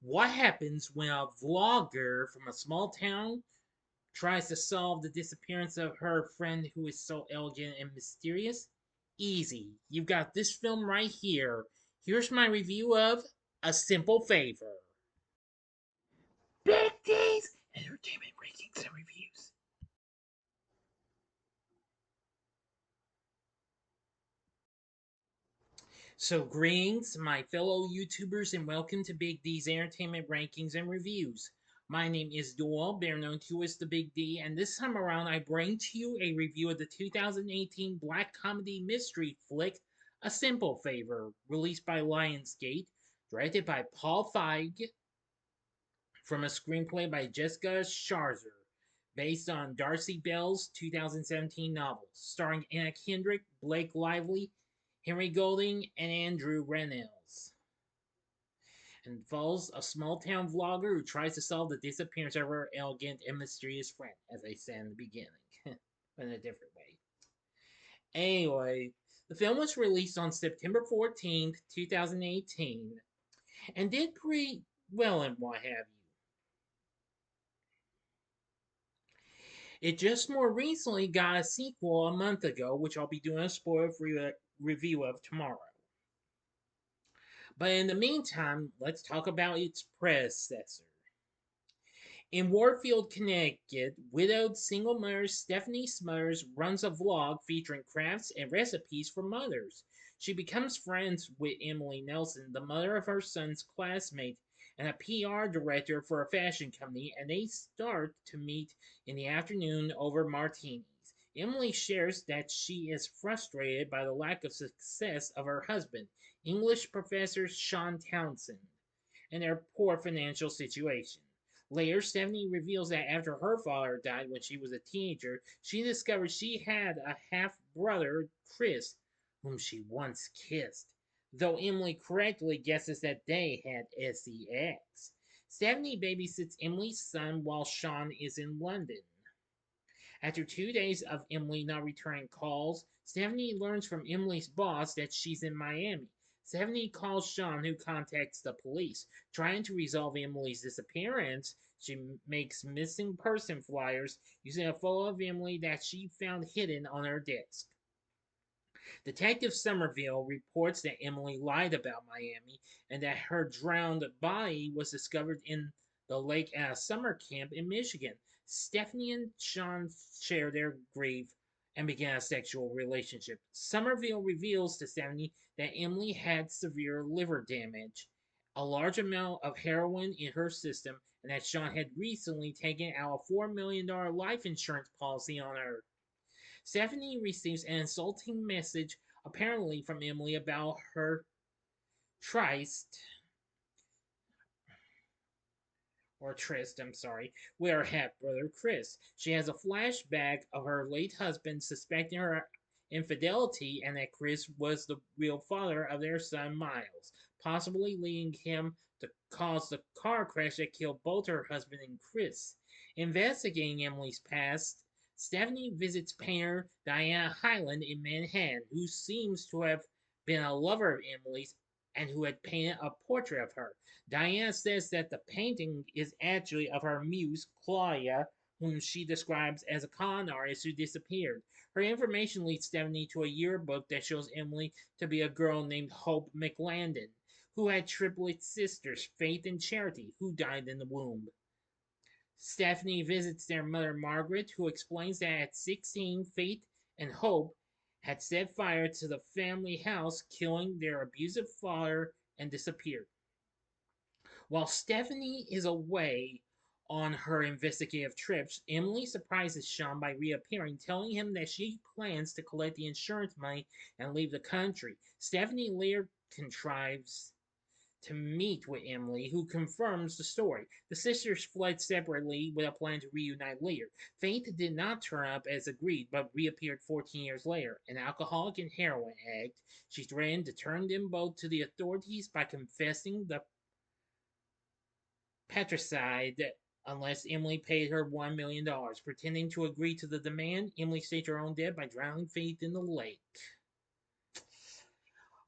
What happens when a vlogger from a small town tries to solve the disappearance of her friend who is so elegant and mysterious? Easy. You've got this film right here. Here's my review of A Simple Favor. Big D's Entertainment Rankings and Reviews. So, greetings, my fellow YouTubers, and welcome to Big D's Entertainment Rankings and Reviews. My name is Doyle, better known to as the Big D, and this time around I bring to you a review of the 2018 black comedy mystery flick, A Simple Favor, released by Lionsgate, directed by Paul Feig, from a screenplay by Jessica Sharzer, based on Darcy Bell's 2017 novel, starring Anna Kendrick, Blake Lively, Henry Golding, and Andrew Rannells, and follows a small town vlogger who tries to solve the disappearance of her elegant and mysterious friend, as I said in the beginning, but in a different way. Anyway, the film was released on September 14th, 2018, and did pretty well and what have you. It just more recently got a sequel a month ago, which I'll be doing a spoiler free review of tomorrow. But in the meantime, let's talk about its predecessor. In Warfield, Connecticut, widowed single mother Stephanie Smothers runs a vlog featuring crafts and recipes for mothers. She becomes friends with Emily Nelson, the mother of her son's classmate and a PR director for a fashion company, and they start to meet in the afternoon over martinis. Emily shares that she is frustrated by the lack of success of her husband, English professor Sean Townsend, and their poor financial situation. Later, Stephanie reveals that after her father died when she was a teenager, she discovered she had a half brother, Chris, whom she once kissed, though Emily correctly guesses that they had sex. Stephanie babysits Emily's son while Sean is in London. After 2 days of Emily not returning calls, Stephanie learns from Emily's boss that she's in Miami. Stephanie calls Sean, who contacts the police. Trying to resolve Emily's disappearance, she makes missing person flyers using a photo of Emily that she found hidden on her desk. Detective Somerville reports that Emily lied about Miami and that her drowned body was discovered in the lake at a summer camp in Michigan. Stephanie and Sean share their grief and begin a sexual relationship. Somerville reveals to Stephanie that Emily had severe liver damage, a large amount of heroin in her system, and that Sean had recently taken out a $4 million life insurance policy on her. Stephanie receives an insulting message, apparently from Emily, about her tryst, or tryst, I'm sorry, with her half brother Chris. She has a flashback of her late husband suspecting her infidelity and that Chris was the real father of their son Miles, possibly leading him to cause the car crash that killed both her husband and Chris. Investigating Emily's past, Stephanie visits painter Diana Hyland in Manhattan, who seems to have been a lover of Emily's and who had painted a portrait of her. Diana says that the painting is actually of her muse, Claudia, whom she describes as a con artist who disappeared. Her information leads Stephanie to a yearbook that shows Emily to be a girl named Hope McLandon, who had triplet sisters, Faith and Charity, who died in the womb. Stephanie visits their mother Margaret, who explains that at 16, Faith and Hope had set fire to the family house, killing their abusive father, and disappeared. While Stephanie is away on her investigative trips, Emily surprises Sean by reappearing, telling him that she plans to collect the insurance money and leave the country. Stephanie later contrives to meet with Emily, who confirms the story. The sisters fled separately with a plan to reunite later. Faith did not turn up as agreed, but reappeared 14 years later. An alcoholic and heroin addict, she threatened to turn them both to the authorities by confessing the patricide unless Emily paid her $1 million. Pretending to agree to the demand, Emily staged her own death by drowning Faith in the lake.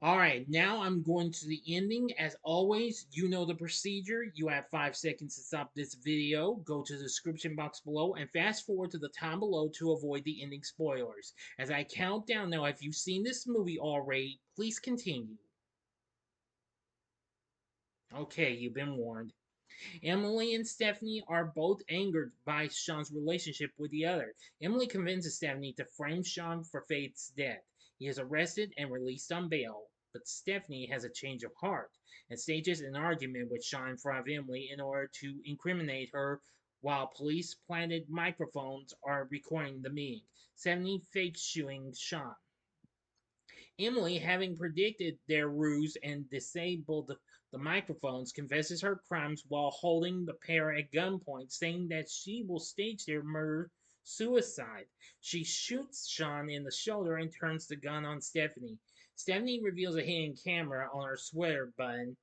All right, now I'm going to the ending. As always, you know the procedure. You have 5 seconds to stop this video. Go to the description box below and fast forward to the time below to avoid the ending spoilers. As I count down now, if you've seen this movie already, please continue. Okay, you've been warned. Emily and Stephanie are both angered by Sean's relationship with the other. Emily convinces Stephanie to frame Sean for Faith's death. He is arrested and released on bail, but Stephanie has a change of heart and stages an argument with Sean in front of Emily in order to incriminate her while police planted microphones are recording the meeting. Stephanie fakes shooing Sean. Emily, having predicted their ruse and disabled the microphones, confesses her crimes while holding the pair at gunpoint, saying that she will stage their murder suicide. She shoots Sean in the shoulder and turns the gun on Stephanie. Stephanie reveals a hidden camera on her sweater button,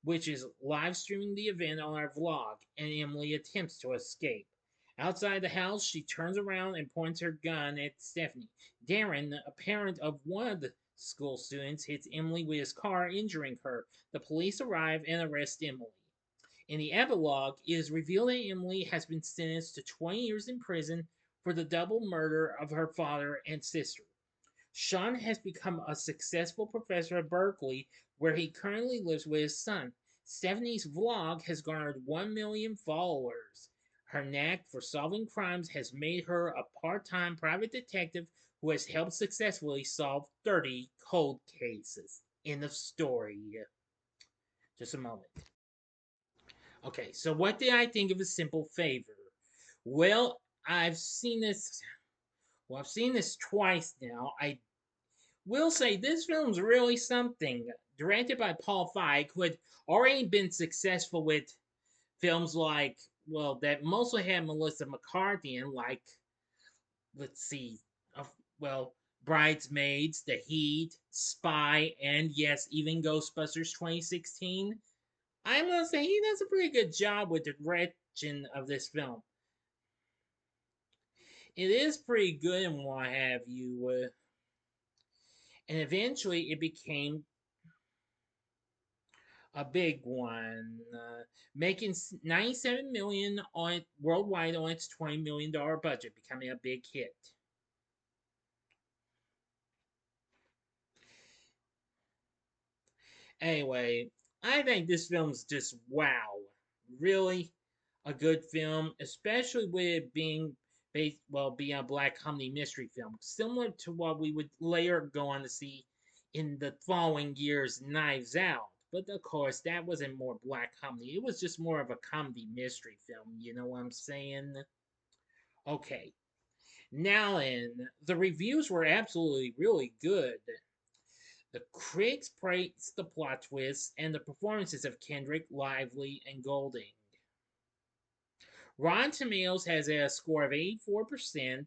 which is live streaming the event on her vlog, and Emily attempts to escape. Outside the house, she turns around and points her gun at Stephanie. Darren, a parent of one of the school students, hits Emily with his car, injuring her. The police arrive and arrest Emily. In the epilogue, it is revealed that Emily has been sentenced to 20 years in prison for the double murder of her father and sister. Sean has become a successful professor at Berkeley, where he currently lives with his son. Stephanie's vlog has garnered 1 million followers. Her knack for solving crimes has made her a part time private detective who has helped successfully solve 30 cold cases. End of story. Just a moment. Okay, so what did I think of A Simple Favor? Well, I've seen this. Well, I've seen this twice now. I will say this film's really something. Directed by Paul Feig, who had already been successful with films like, well, that mostly had Melissa McCarthy in, like, let's see, uh, well, Bridesmaids, The Heat, Spy, and yes, even Ghostbusters 2016. I'm gonna say he does a pretty good job with the direction of this film. It is pretty good and what have you. And eventually it became a big one, making 97 million on worldwide on its $20 million budget, becoming a big hit. Anyway, I think this film's just wow, really a good film, especially with it being based, well, being a black comedy mystery film, similar to what we would later go on to see in the following year's Knives Out. But of course, that wasn't more black comedy. It was just more of a comedy mystery film. You know what I'm saying? Okay. Now then, the reviews were absolutely really good. The critics praised the plot twists and the performances of Kendrick, Lively, and Golding. Rotten Tomatoes has a score of 84%,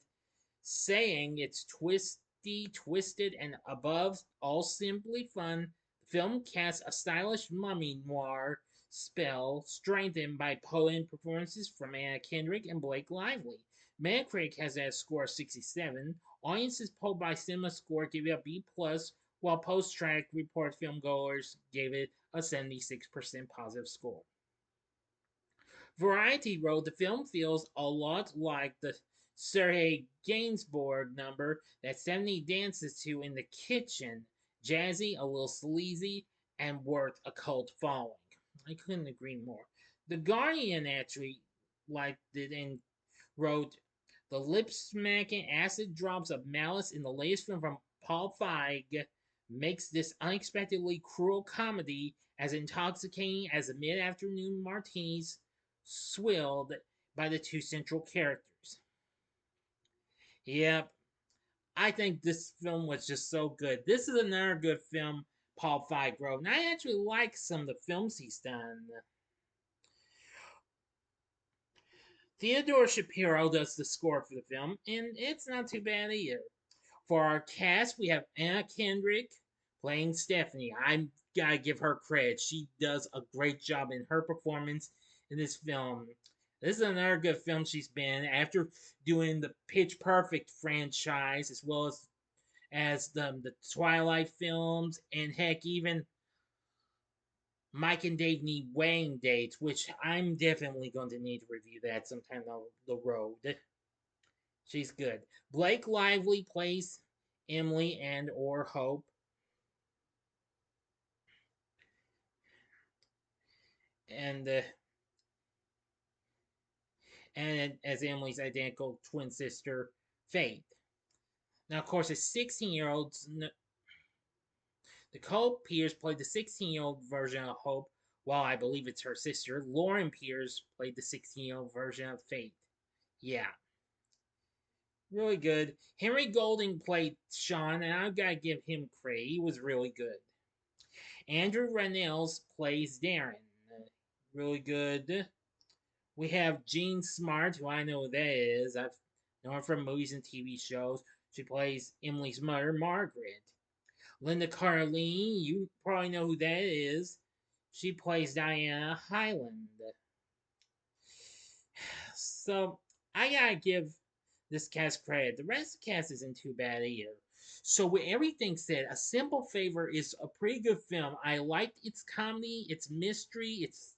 saying it's twisty, twisted, and above all simply fun. The film casts a stylish mummy noir spell strengthened by potent performances from Anna Kendrick and Blake Lively. Metacritic has a score of 67. Audiences polled by CinemaScore gave it a B plus, while post-track report filmgoers gave it a 76% positive score. Variety wrote the film feels a lot like the Sergei Gainsbourg number that Stephanie dances to in the kitchen. Jazzy, a little sleazy, and worth a cult following. I couldn't agree more. The Guardian actually liked it and wrote the lip smacking acid drops of malice in the latest film from Paul Feig makes this unexpectedly cruel comedy as intoxicating as the mid afternoon martinis swilled by the two central characters. Yep, I think this film was just so good. This is another good film Paul Feig wrote, and I actually like some of the films he's done. Theodore Shapiro does the score for the film, and it's not too bad either. For our cast, we have Anna Kendrick playing Stephanie. I gotta give her credit. She does a great job in her performance in this film. This is another good film she's been in after doing the Pitch Perfect franchise as well as the Twilight films, and heck, even Mike and Dave Need Wedding Dates, which I'm definitely going to need to review that sometime down the road. She's good. Blake Lively plays Emily and or Hope, and as Emily's identical twin sister Faith. Now, of course, a 16-year-old Nicole Pierce played the 16-year-old version of Hope, while I believe it's her sister Lauren Pierce played the 16-year-old version of Faith. Yeah, really good. Henry Golding played Sean, and I've got to give him credit. He was really good. Andrew Rannells plays Darren. Really good. We have Jean Smart, who I know who that is. I've known her from movies and TV shows. She plays Emily's mother, Margaret. Linda Carlene, you probably know who that is. She plays Diana Highland. So I gotta give this cast credit. The rest of the cast isn't too bad either. So with everything said, A Simple Favor is a pretty good film. I liked its comedy, its mystery, its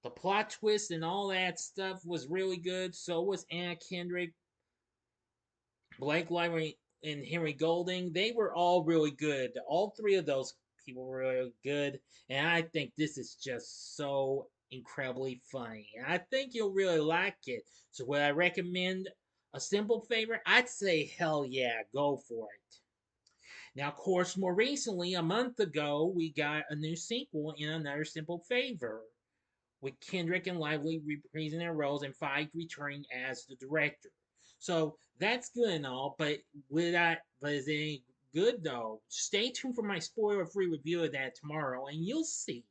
the plot twist and all that stuff was really good. So was Anna Kendrick, Blake Lively, and Henry Golding. They were all really good. All three of those people were really good. And I think this is just so incredibly funny. And I think you'll really like it. So would I recommend A Simple Favor? I'd say hell yeah, go for it. Now, of course, more recently, a month ago, we got a new sequel in Another Simple Favor, with Kendrick and Lively reprising their roles and Feige returning as the director. So that's good and all, but is it any good though? Stay tuned for my spoiler-free review of that tomorrow, and you'll see.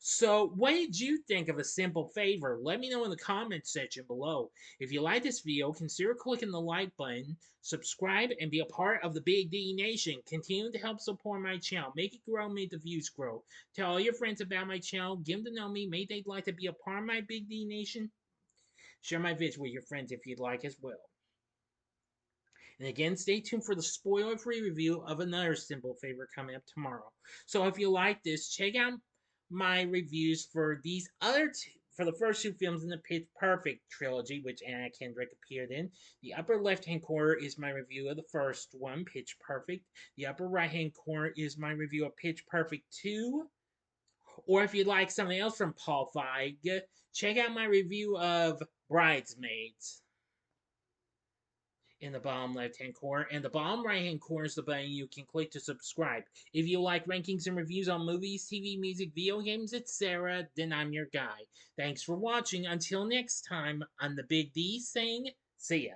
So, what did you think of A Simple Favor? Let me know in the comments section below. If you like this video, consider clicking the like button, subscribe, and be a part of the Big D Nation. Continue to help support my channel. Make it grow, make the views grow. Tell all your friends about my channel. Give them to know me. Maybe they'd like to be a part of my Big D Nation. Share my vids with your friends if you'd like as well. And again, stay tuned for the spoiler-free review of Another Simple Favor coming up tomorrow. So if you like this, check out my reviews for these for the first two films in the Pitch Perfect trilogy, which Anna Kendrick appeared in. The upper left-hand corner is my review of the first one, Pitch Perfect. The upper right-hand corner is my review of Pitch Perfect 2. Or if you'd like something else from Paul Feig, check out my review of Bridesmaids in the bottom left hand corner, and the bottom right hand corner is the button you can click to subscribe. If you like rankings and reviews on movies, TV, music, video games, etc., then I'm your guy. Thanks for watching. Until next time, I'm the Big D saying, see ya.